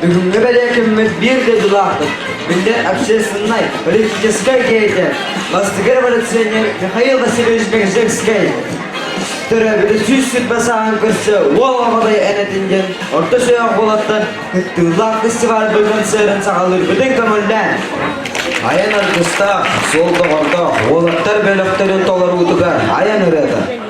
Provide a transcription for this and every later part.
Бүгінгі бәлекіміз бір де дұлақтық. Мендер общественной политической деятель, бастығы революционер Михаил Васильевич Бекжевский. Түрі бірі сүз сүтбасаған көрсе, ол ағадай әнетінген орта сөйек болатты күттіғылақ фестиваль бұл концерін сағалыр бүтін көмілден. Аян артыста, сол доғарда, олаттар бөліктерін толар ұдыға аян үреді.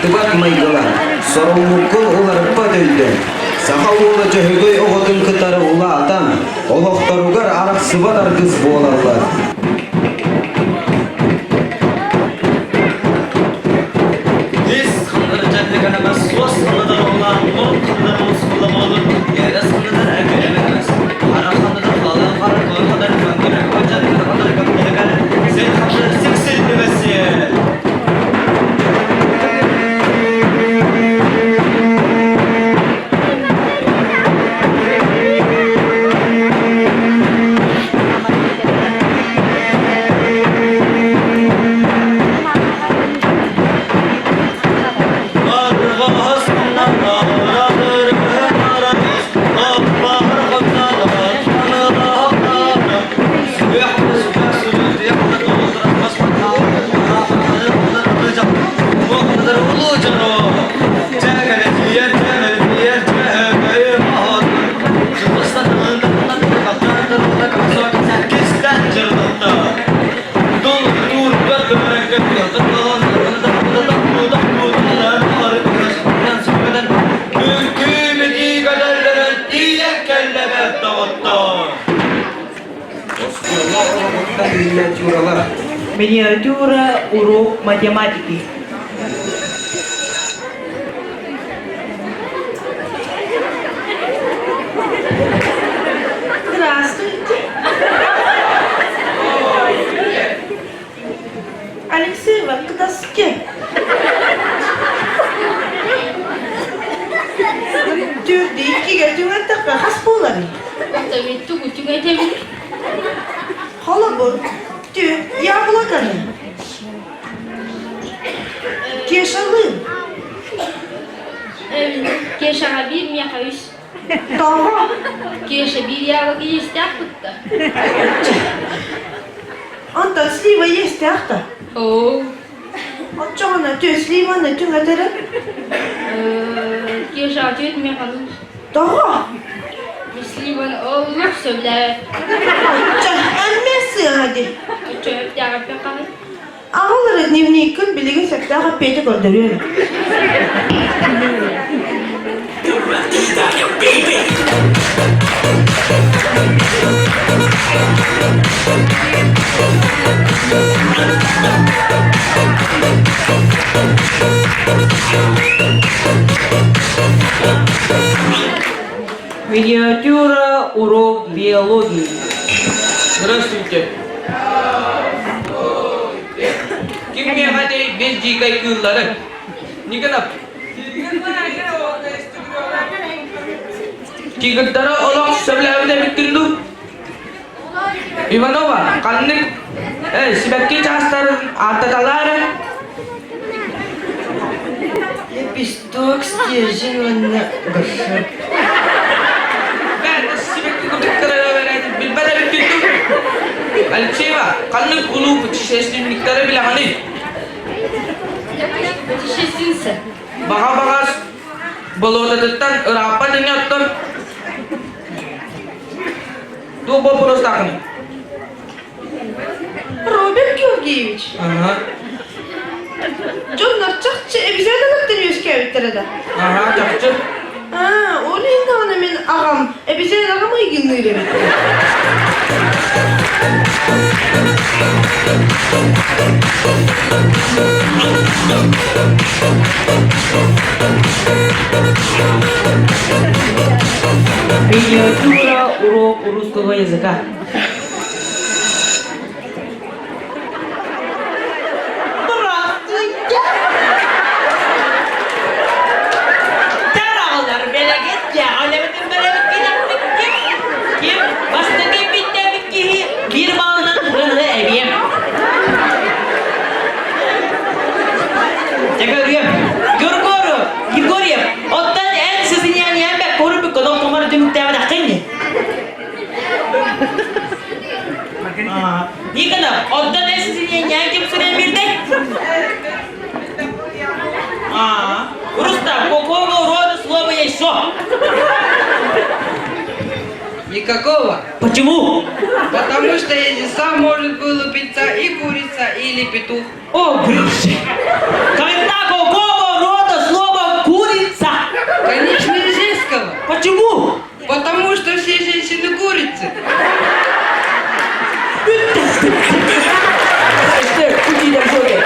Tıbak maygılar, sorumlulukun ularıpa döldü. Saha uğla cöhügöy oğudun kıtarı ula atan, oloqtarugar arak sıvadar kız boğalarlar. Biz kanları cennegana suas kanıdır olan, ol kanıdır uskullama olur, yere sanıdır ergelemez. Ara kanıdır kalan karar koy kadar göndere koyacak kadar göndere kadar. Sen kanları siksil demesi. Миниатюра урок математики. Здравствуйте. Алексей, вы к доске. Türk'te iki geçen takka has buları. Tabii tuğucu geçebilir. Hala bu. Türk ya bulakanı. Keşalım. Keşağa bir miyaha üç. Tamam. Keşa bir yağı giyistek tuttu. Anta slива есть ахта. Oo. Отчана тö slива на tüm atara. Keşa tüyet miyahanın. Tamam. Müslüman olur söyler. Отча эммеси hadi. Çöp yarab yakar. Ağaları dnevnik'in bilgin sektaha peyte gönderiyor. Миниатюра урок биологии. Здравствуйте. Kimge hadi biz jikay kılları. Nikanap. Kigantara olak sebelahnya bikindu. Ivanova, kanik. Sibaki castar atatalara. Лепесток стержень гашек. Ben sibaki kubikkara verelim. Bilbala bikindu. Alçeva, kanik ulu çişesinin miktarı bile hani. Şesinse. Baka balotatan rapat dengan ton. Dua poros takın. Роберт Георгиевич. Aha. Jonlar çakçı bize gönderiyoruz kevitlerede. Aha, çakçı. Ha, o neydi ana men ağam. Bize ağam uygunluğuyla bitti. Миниатюра урок русского языка. Tarağlar belaget ya. Alemetin belaget Kim? Bastaki bitti ki bir bağının hırlı eviyem. Çekariyorum. Gregoriev. Ottan en sizin yani ben koru bir kodok numarı dümük devam edin. Ni kadar? Ottan en sizin yani kim süreye bir de? Rusta, какого рода слово яйцо? Никакого. Почему? Потому что яйца может вылупиться и курица, или петух. О, Гриша! Когда какого рода Почему? Потому что все женщины курицы. İşte bu gidem şöyle.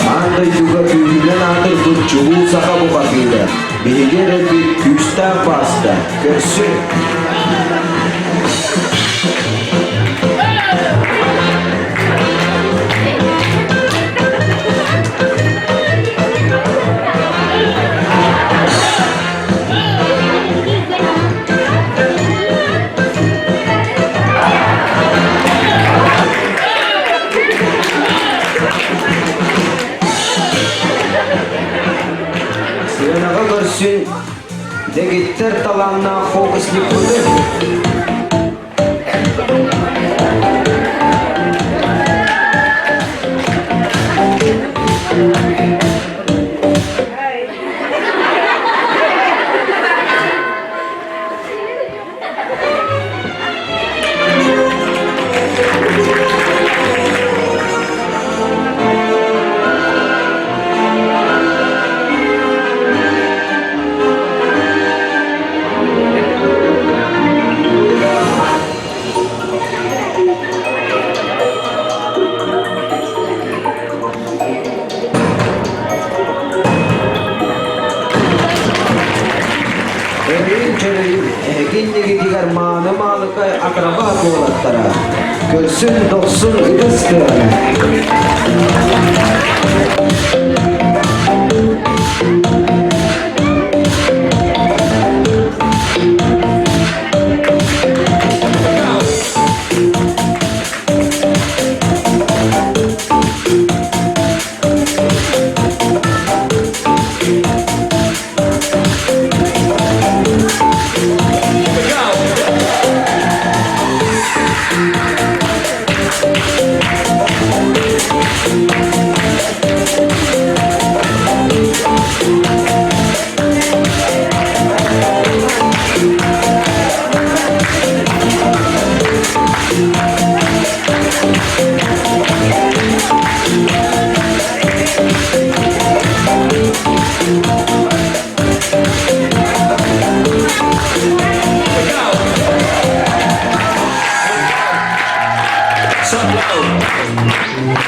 Anda juga bimbingan atur tujuh saka bupatida. Bihiga lebih kusta pasta. Kersik. Senaga görsün. De gitter talanna fokuslik budur. Evin çöreğim, ekinle gidigar manı malıkay akraba kovalatlara. Görsün doksun ıdıstı.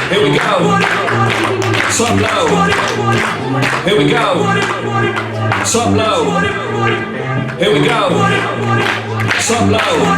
Here we go. Some low. Here we go. Some low. Here we go. Some low.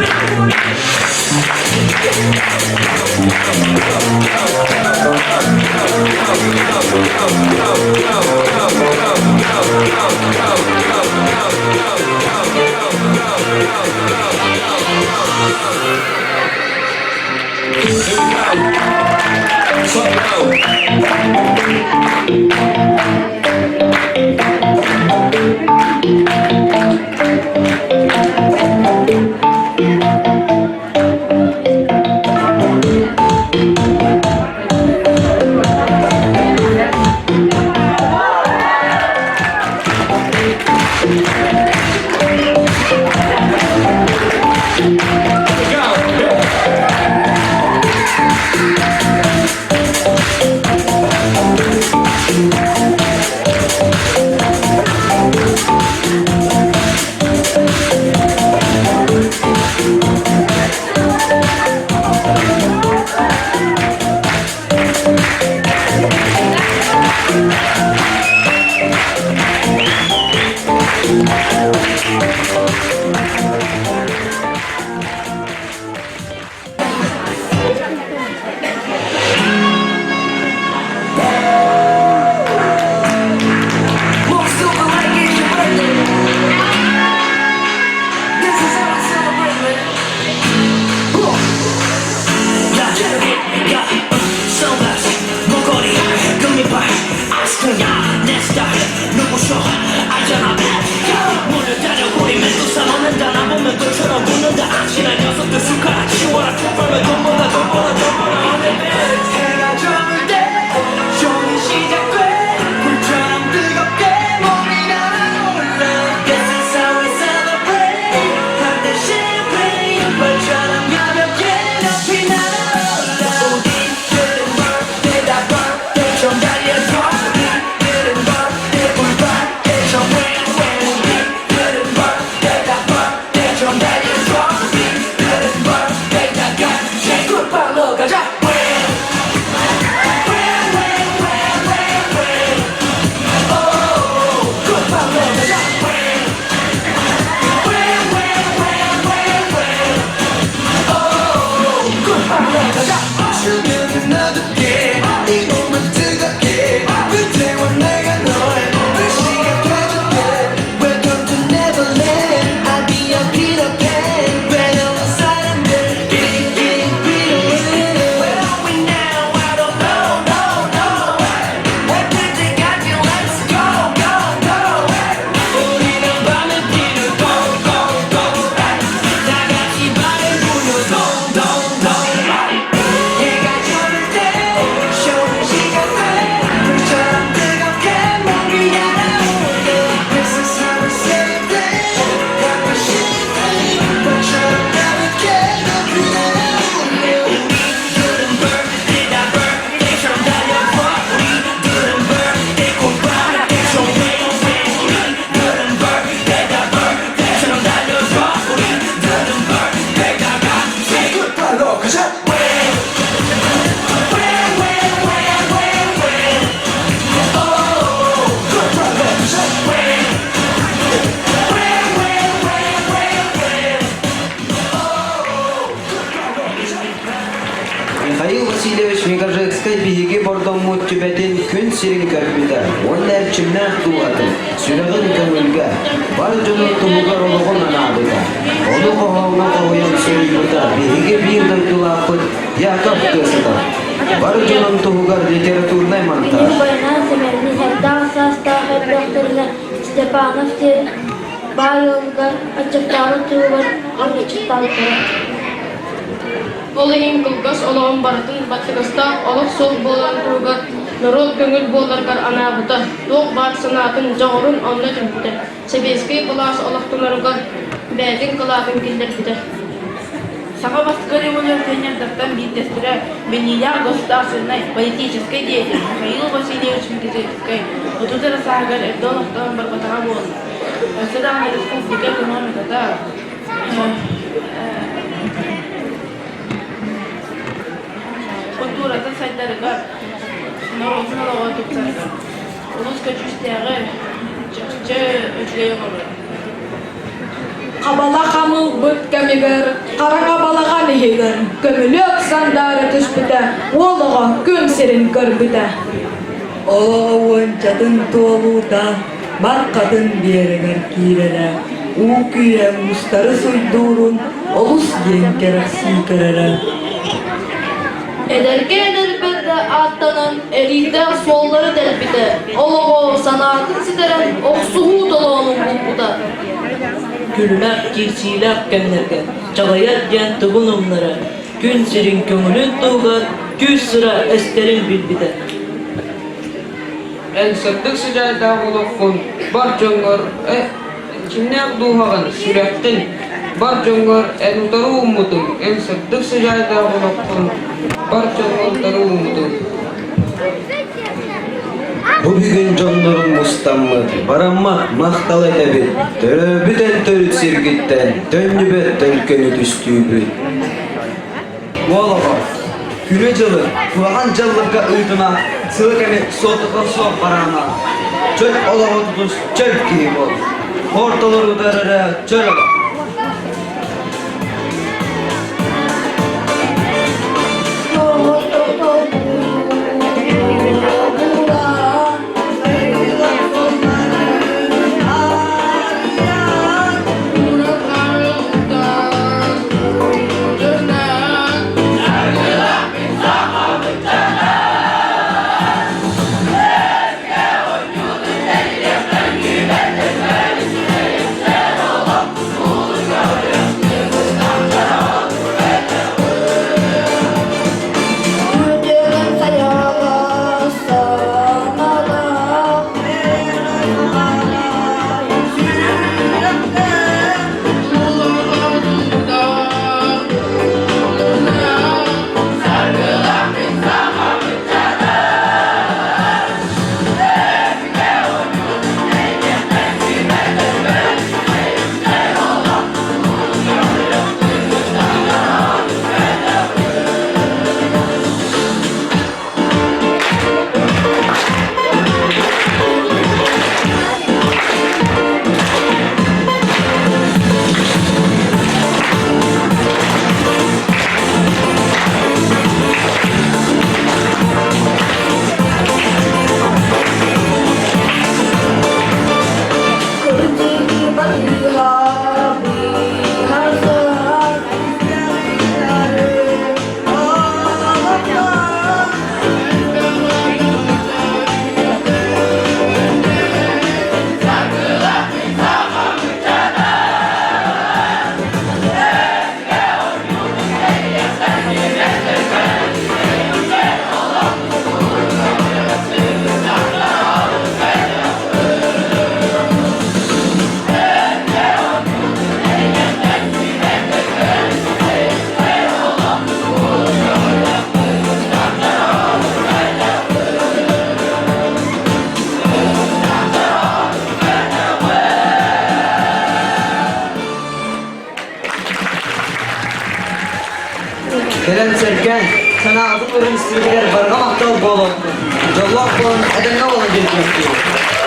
급발로 가자 즐기는 어둡게 이 몸은 뜨겁게 그대와 내가 너의 불시에 가줄게 Welcome to Neverland I'll be your Peter Pan 외로운 사람들 끼리끼리 필요해 Where are we now? I don't know, no, no 어떨 때까지 let's go, go, go 우리는 밤을 피는 go, go, go 다 같이 밤을 부려 go, go, go 해가 져들 때 쉬는 시간대 불처럼 뜨겁게 몸이 날아오를 때 내 세상을 세울 때 갖고 싶은 것처럼 가볍게 너 그대로 우리들은 birthday 다 birthday처럼 달려봐 우리들은 birthday 꽃바닥에서 wave 우리들은 birthday 다 birthday처럼 달려봐 우리들은 birthday 다 같이 끝발로 가자 Михаил Васильевич Мегажекской биеге бордомму түбәтен күн сирин көрбүдә. Оннар чимнәк туады. Сүрәгын көңелгә. Бар жонын тумугар олығын анабыда. Оны қоғауна қоян сөйбүдә. Биеге бир дойдулақыт Яков кысыда. Бар жонын тумугар литературный монтаж. Война земельный состав составы докторина Степанов Байолга açıkları tuğlar anlaşıktan Olayın kılgas olağın baratın batıgasta olaq sol bolan tuğga Nurul köngül bolargar anabıda Doğ bar sanatın jağırın anla tümpüde Sebeski kılas olaqtınarıgar Bәдin kılafın kildir bide Сага Москва революционер дактан битестре Бенияр государственной политической деятельности Михаил Васильевич Мегажекской Отутара сагар Эрдоловтан барбатага болды. Садан республика экономикада культурада сайттарыга народный налога тупсарыга улус көчүстягы чыкчы өчгөйө болду. Kabala kamıl büt kemiger, kara kabalaga nehiger, kömülük sandары түшпүтә, олыға күн сирин көрбүтә. Олауын жатын толуда бар кадын берегер киреле у күйем мустары суйдурун олус ден керек сүйкереле Ederke delbette attanın eride solları delbite Oloğu sanatın sideren oksuğu doluğunun bulbuda Gülmek, kirçilek kenlerge, çalayat diyen tıbınımlara, gün sirin köngülün tuğgar, güz sıra esterin bilbide. El sırtık sıcayda ulukkun, bar jöngör, kimnek duhağın sürektin, bar jöngör, el utarı umutun, el sırtık sıcayda ulukkun, bar jöngör utarı umutun. Bu bugün jonların mustammı, barammak maqtal etebi, töröbüten törüt sirgitten, tönjübet tölkönü tüstübü. Oğlağa, güne жылы, туған жыллыққа ұйтына, сылық әме сотыққа соқ барана. Чөл олаға тұтыс, чөл кейіп ол. Қортылыр ұдарыра, чөл ола. Oh Erken, sana adın veren istiridler barga maktal bolon. Jollak bolon, edemne bolon gelip